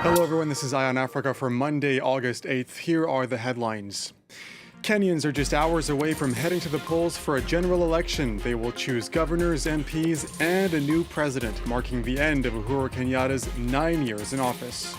Hello everyone, this is Eye on Africa for Monday, August 8th. Here are the headlines. Kenyans are just hours away from heading to the polls for a general election. They will choose governors, MPs, and a new president, marking the end of Uhuru Kenyatta's 9 years in office.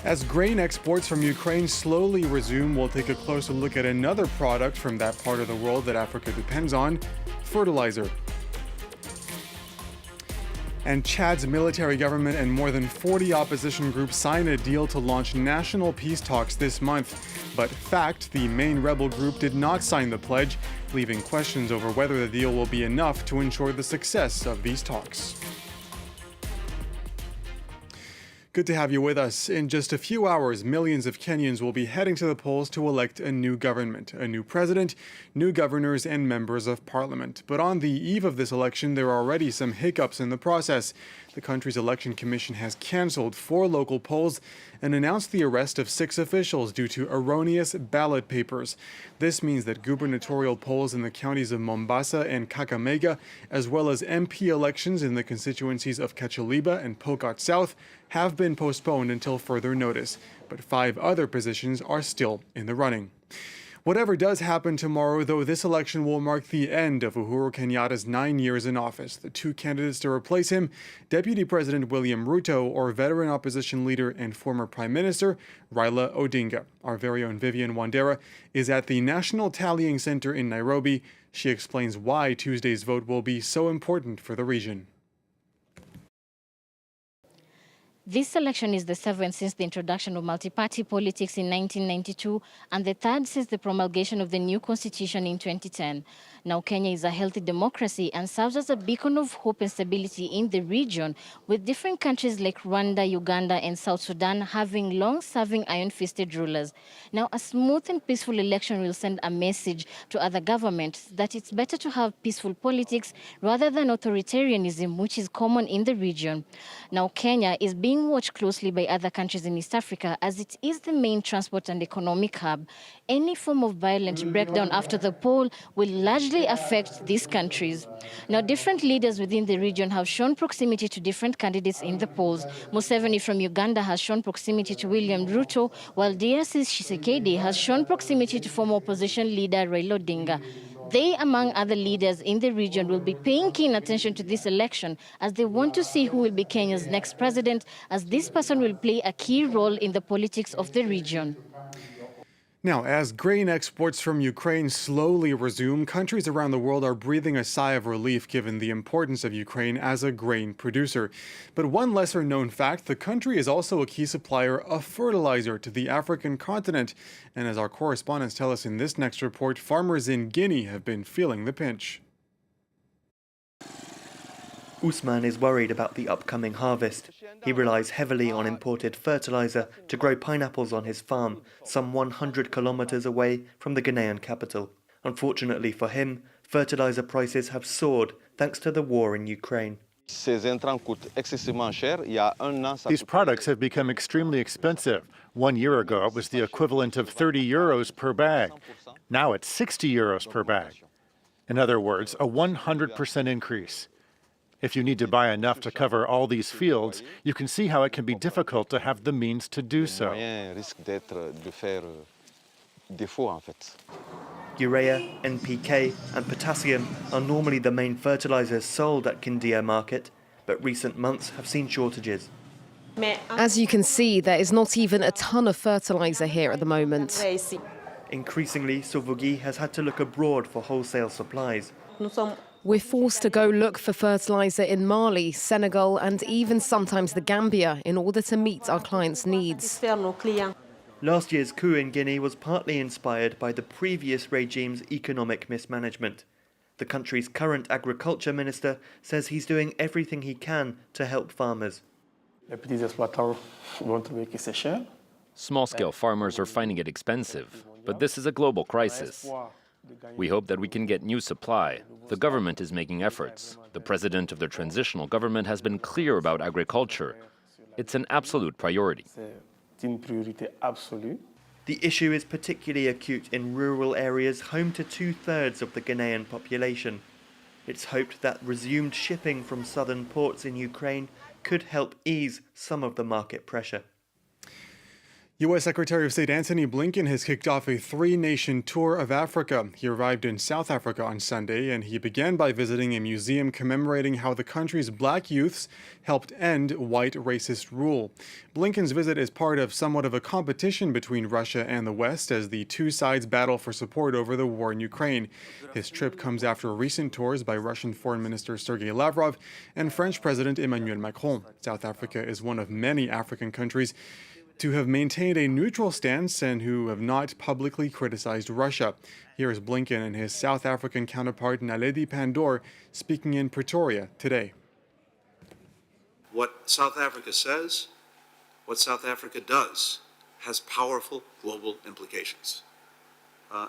As grain exports from Ukraine slowly resume, we'll take a closer look at another product from that part of the world that Africa depends on, fertilizer. And Chad's military government and more than 40 opposition groups signed a deal to launch national peace talks this month. But FACT, the main rebel group, did not sign the pledge, leaving questions over whether the deal will be enough to ensure the success of these talks. Good to have you with us. In just a few hours, millions of Kenyans will be heading to the polls to elect a new government, a new president, new governors, and members of parliament. But on the eve of this election, there are already some hiccups in the process. The country's election commission has cancelled 4 local polls and announced the arrest of 6 officials due to erroneous ballot papers. This means that gubernatorial polls in the counties of Mombasa and Kakamega, as well as MP elections in the constituencies of Kachaliba and Pokot South, have been postponed until further notice, but 5 other positions are still in the running. Whatever does happen tomorrow, though, this election will mark the end of Uhuru Kenyatta's 9 years in office. The 2 candidates to replace him, Deputy President William Ruto or veteran opposition leader and former Prime Minister Raila Odinga. Our very own Vivian Wandera is at the National Tallying Center in Nairobi. She explains why Tuesday's vote will be so important for the region. This election is the 7th since the introduction of multi-party politics in 1992 and the 3rd since the promulgation of the new constitution in 2010. Now Kenya is a healthy democracy and serves as a beacon of hope and stability in the region, with different countries like Rwanda, Uganda, and South Sudan having long-serving iron-fisted rulers. Now a smooth and peaceful election will send a message to other governments that it's better to have peaceful politics rather than authoritarianism, which is common in the region. Now Kenya is being watched closely by other countries in East Africa as it is the main transport and economic hub. Any form of violent breakdown after the poll will largely affect these countries. Now, different leaders within the region have shown proximity to different candidates in the polls. Museveni from Uganda has shown proximity to William Ruto, while DRC's Tshisekedi has shown proximity to former opposition leader Raila Odinga. They, among other leaders in the region, will be paying keen attention to this election as they want to see who will be Kenya's next president, as this person will play a key role in the politics of the region. Now, as grain exports from Ukraine slowly resume, countries around the world are breathing a sigh of relief given the importance of Ukraine as a grain producer. But one lesser-known fact, the country is also a key supplier of fertilizer to the African continent. And as our correspondents tell us in this next report, farmers in Guinea have been feeling the pinch. Usman is worried about the upcoming harvest. He relies heavily on imported fertilizer to grow pineapples on his farm, some 100 kilometers away from the Ghanaian capital. Unfortunately for him, fertilizer prices have soared thanks to the war in Ukraine. These products have become extremely expensive. 1 year ago, it was the equivalent of 30 euros per bag. Now it's 60 euros per bag. In other words, a 100% increase. If you need to buy enough to cover all these fields, you can see how it can be difficult to have the means to do so. Urea, NPK, and potassium are normally the main fertilizers sold at Kindia market, but recent months have seen shortages. As you can see, there is not even a ton of fertilizer here at the moment. Increasingly, Sovugi has had to look abroad for wholesale supplies. We're forced to go look for fertilizer in Mali, Senegal, and even sometimes the Gambia in order to meet our clients' needs. Last year's coup in Guinea was partly inspired by the previous regime's economic mismanagement. The country's current agriculture minister says he's doing everything he can to help farmers. Small-scale farmers are finding it expensive, but this is a global crisis. We hope that we can get new supply. The government is making efforts. The president of the transitional government has been clear about agriculture. It's an absolute priority. The issue is particularly acute in rural areas home to 2/3 of the Ghanaian population. It's hoped that resumed shipping from southern ports in Ukraine could help ease some of the market pressure. U.S. Secretary of State Antony Blinken has kicked off a three-nation tour of Africa. He arrived in South Africa on Sunday, and he began by visiting a museum commemorating how the country's black youths helped end white racist rule. Blinken's visit is part of somewhat of a competition between Russia and the West as the two sides battle for support over the war in Ukraine. His trip comes after recent tours by Russian Foreign Minister Sergei Lavrov and French President Emmanuel Macron. South Africa is one of many African countries to have maintained a neutral stance and who have not publicly criticized Russia. Here is Blinken and his South African counterpart Naledi Pandor speaking in Pretoria today. What South Africa says, what South Africa does, has powerful global implications.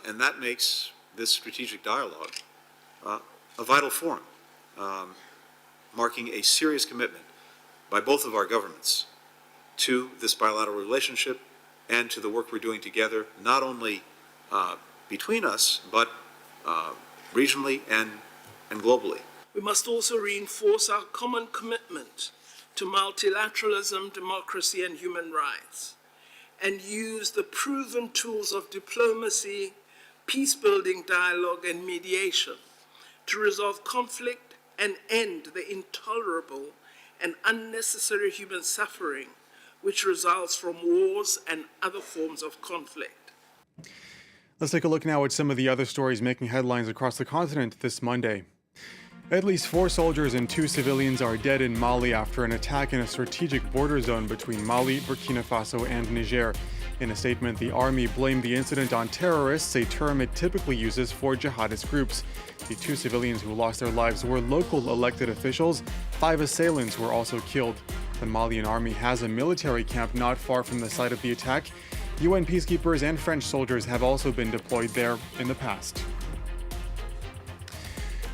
And that makes this strategic dialogue a vital forum, marking a serious commitment by both of our governments to this bilateral relationship and to the work we're doing together, not only between us, but regionally and globally. We must also reinforce our common commitment to multilateralism, democracy, and human rights, and use the proven tools of diplomacy, peace-building dialogue, and mediation to resolve conflict and end the intolerable and unnecessary human suffering which results from wars and other forms of conflict. Let's take a look now at some of the other stories making headlines across the continent this Monday. At least 4 soldiers and 2 civilians are dead in Mali after an attack in a strategic border zone between Mali, Burkina Faso, and Niger. In a statement, the army blamed the incident on terrorists, a term it typically uses for jihadist groups. The 2 civilians who lost their lives were local elected officials. 5 assailants were also killed. The Malian army has a military camp not far from the site of the attack. UN peacekeepers and French soldiers have also been deployed there in the past.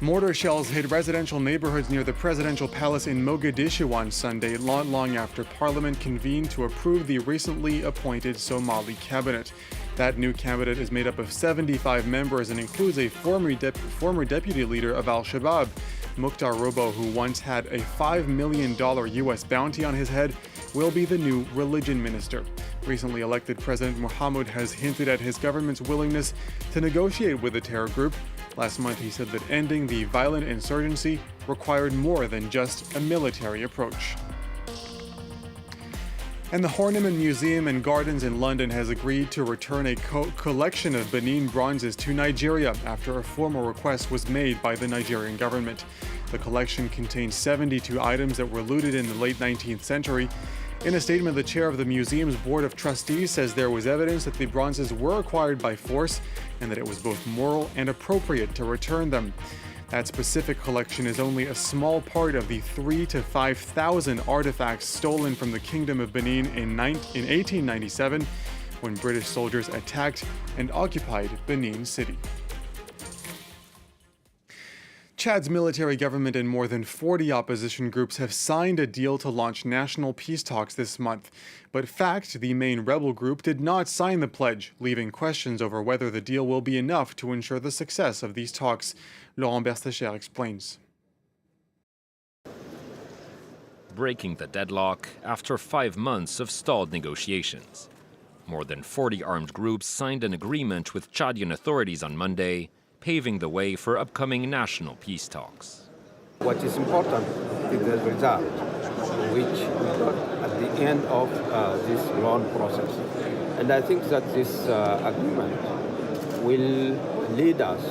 Mortar shells hit residential neighborhoods near the presidential palace in Mogadishu on Sunday, not long after Parliament convened to approve the recently appointed Somali cabinet. That new cabinet is made up of 75 members and includes a former deputy leader of al-Shabaab. Mukhtar Robo, who once had a $5 million U.S. bounty on his head, will be the new religion minister. Recently elected President Mohammed has hinted at his government's willingness to negotiate with the terror group. Last month, he said that ending the violent insurgency required more than just a military approach. And the Horniman Museum and Gardens in London has agreed to return a collection of Benin bronzes to Nigeria after a formal request was made by the Nigerian government. The collection contains 72 items that were looted in the late 19th century. In a statement, the chair of the museum's board of trustees says there was evidence that the bronzes were acquired by force and that it was both moral and appropriate to return them. That specific collection is only a small part of the 3,000 to 5,000 artifacts stolen from the Kingdom of Benin in 1897, when British soldiers attacked and occupied Benin City. Chad's military government and more than 40 opposition groups have signed a deal to launch national peace talks this month. But FACT, the main rebel group, did not sign the pledge, leaving questions over whether the deal will be enough to ensure the success of these talks. Laurent Berstecher explains. Breaking the deadlock after 5 months of stalled negotiations. More than 40 armed groups signed an agreement with Chadian authorities on Monday, paving the way for upcoming national peace talks. What is important is the result, which we got at the end of this long process. And I think that this agreement will lead us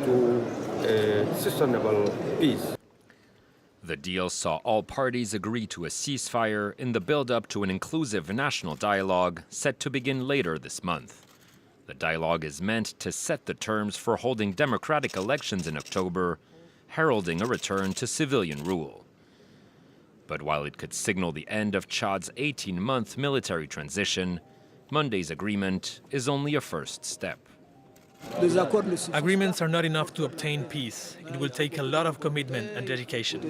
to a sustainable peace. The deal saw all parties agree to a ceasefire in the build-up to an inclusive national dialogue set to begin later this month. The dialogue is meant to set the terms for holding democratic elections in October, heralding a return to civilian rule. But while it could signal the end of Chad's 18-month military transition, Monday's agreement is only a first step. Agreements are not enough to obtain peace. It will take a lot of commitment and dedication.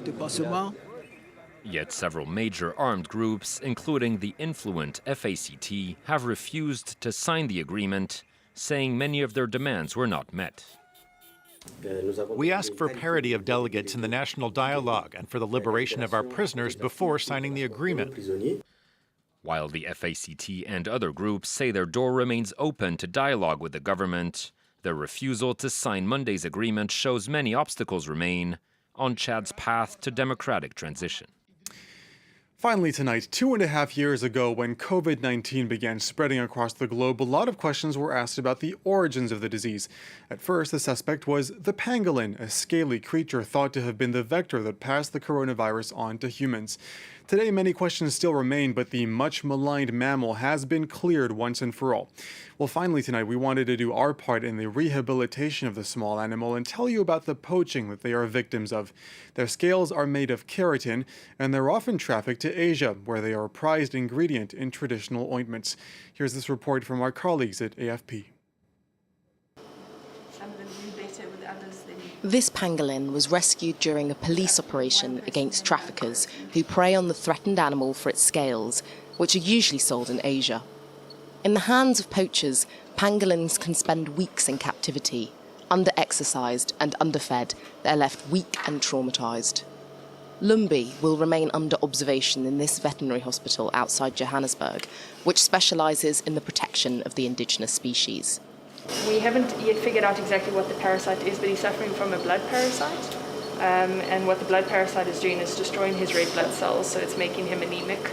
Yet several major armed groups, including the influent FACT, have refused to sign the agreement, saying many of their demands were not met. We ask for parity of delegates in the national dialogue and for the liberation of our prisoners before signing the agreement. While the FACT and other groups say their door remains open to dialogue with the government, their refusal to sign Monday's agreement shows many obstacles remain on Chad's path to democratic transition. Finally tonight, 2.5 years ago when COVID-19 began spreading across the globe, a lot of questions were asked about the origins of the disease. At first, the suspect was the pangolin, a scaly creature thought to have been the vector that passed the coronavirus on to humans. Today, many questions still remain, but the much maligned mammal has been cleared once and for all. Well, finally tonight, we wanted to do our part in the rehabilitation of the small animal and tell you about the poaching that they are victims of. Their scales are made of keratin, and they're often trafficked to Asia, where they are a prized ingredient in traditional ointments. Here's this report from our colleagues at AFP. This pangolin was rescued during a police operation against traffickers who prey on the threatened animal for its scales, which are usually sold in Asia. In the hands of poachers, pangolins can spend weeks in captivity. Under-exercised and underfed, they're left weak and traumatised. Lumbi will remain under observation in this veterinary hospital outside Johannesburg, which specialises in the protection of the indigenous species. We haven't yet figured out exactly what the parasite is, but he's suffering from a blood parasite. And what the blood parasite is doing is destroying his red blood cells, so it's making him anemic.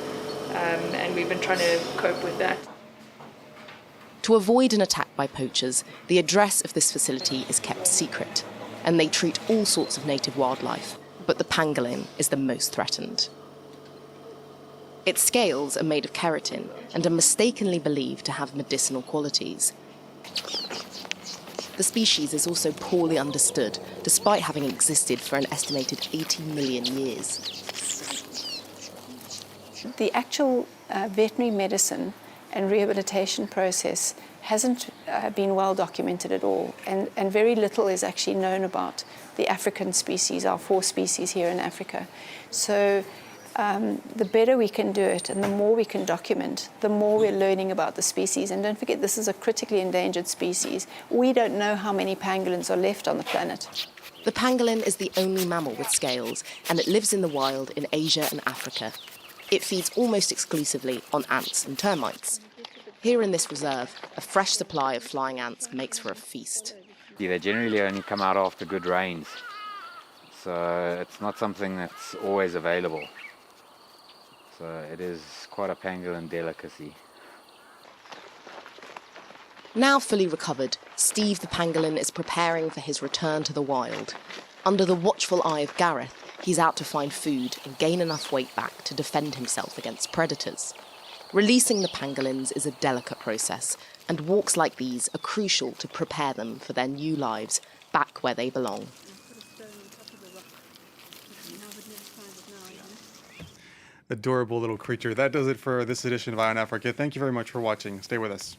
And we've been trying to cope with that. To avoid an attack by poachers, the address of this facility is kept secret, and they treat all sorts of native wildlife, but the pangolin is the most threatened. Its scales are made of keratin and are mistakenly believed to have medicinal qualities. The species is also poorly understood, despite having existed for an estimated 80 million years. The actual veterinary medicine and rehabilitation process hasn't been well documented at all, and very little is actually known about the African species, our 4 species here in Africa. So the better we can do it and the more we can document, the more we're learning about the species. And don't forget, this is a critically endangered species. We don't know how many pangolins are left on the planet. The pangolin is the only mammal with scales, and it lives in the wild in Asia and Africa. It feeds almost exclusively on ants and termites. Here in this reserve, a fresh supply of flying ants makes for a feast. They generally only come out after good rains, so it's not something that's always available. So it is quite a pangolin delicacy. Now fully recovered, Steve the pangolin is preparing for his return to the wild. Under the watchful eye of Gareth, he's out to find food and gain enough weight back to defend himself against predators. Releasing the pangolins is a delicate process, and walks like these are crucial to prepare them for their new lives back where they belong. Adorable little creature. That does it for this edition of Eye on Africa. Thank you very much for watching. Stay with us.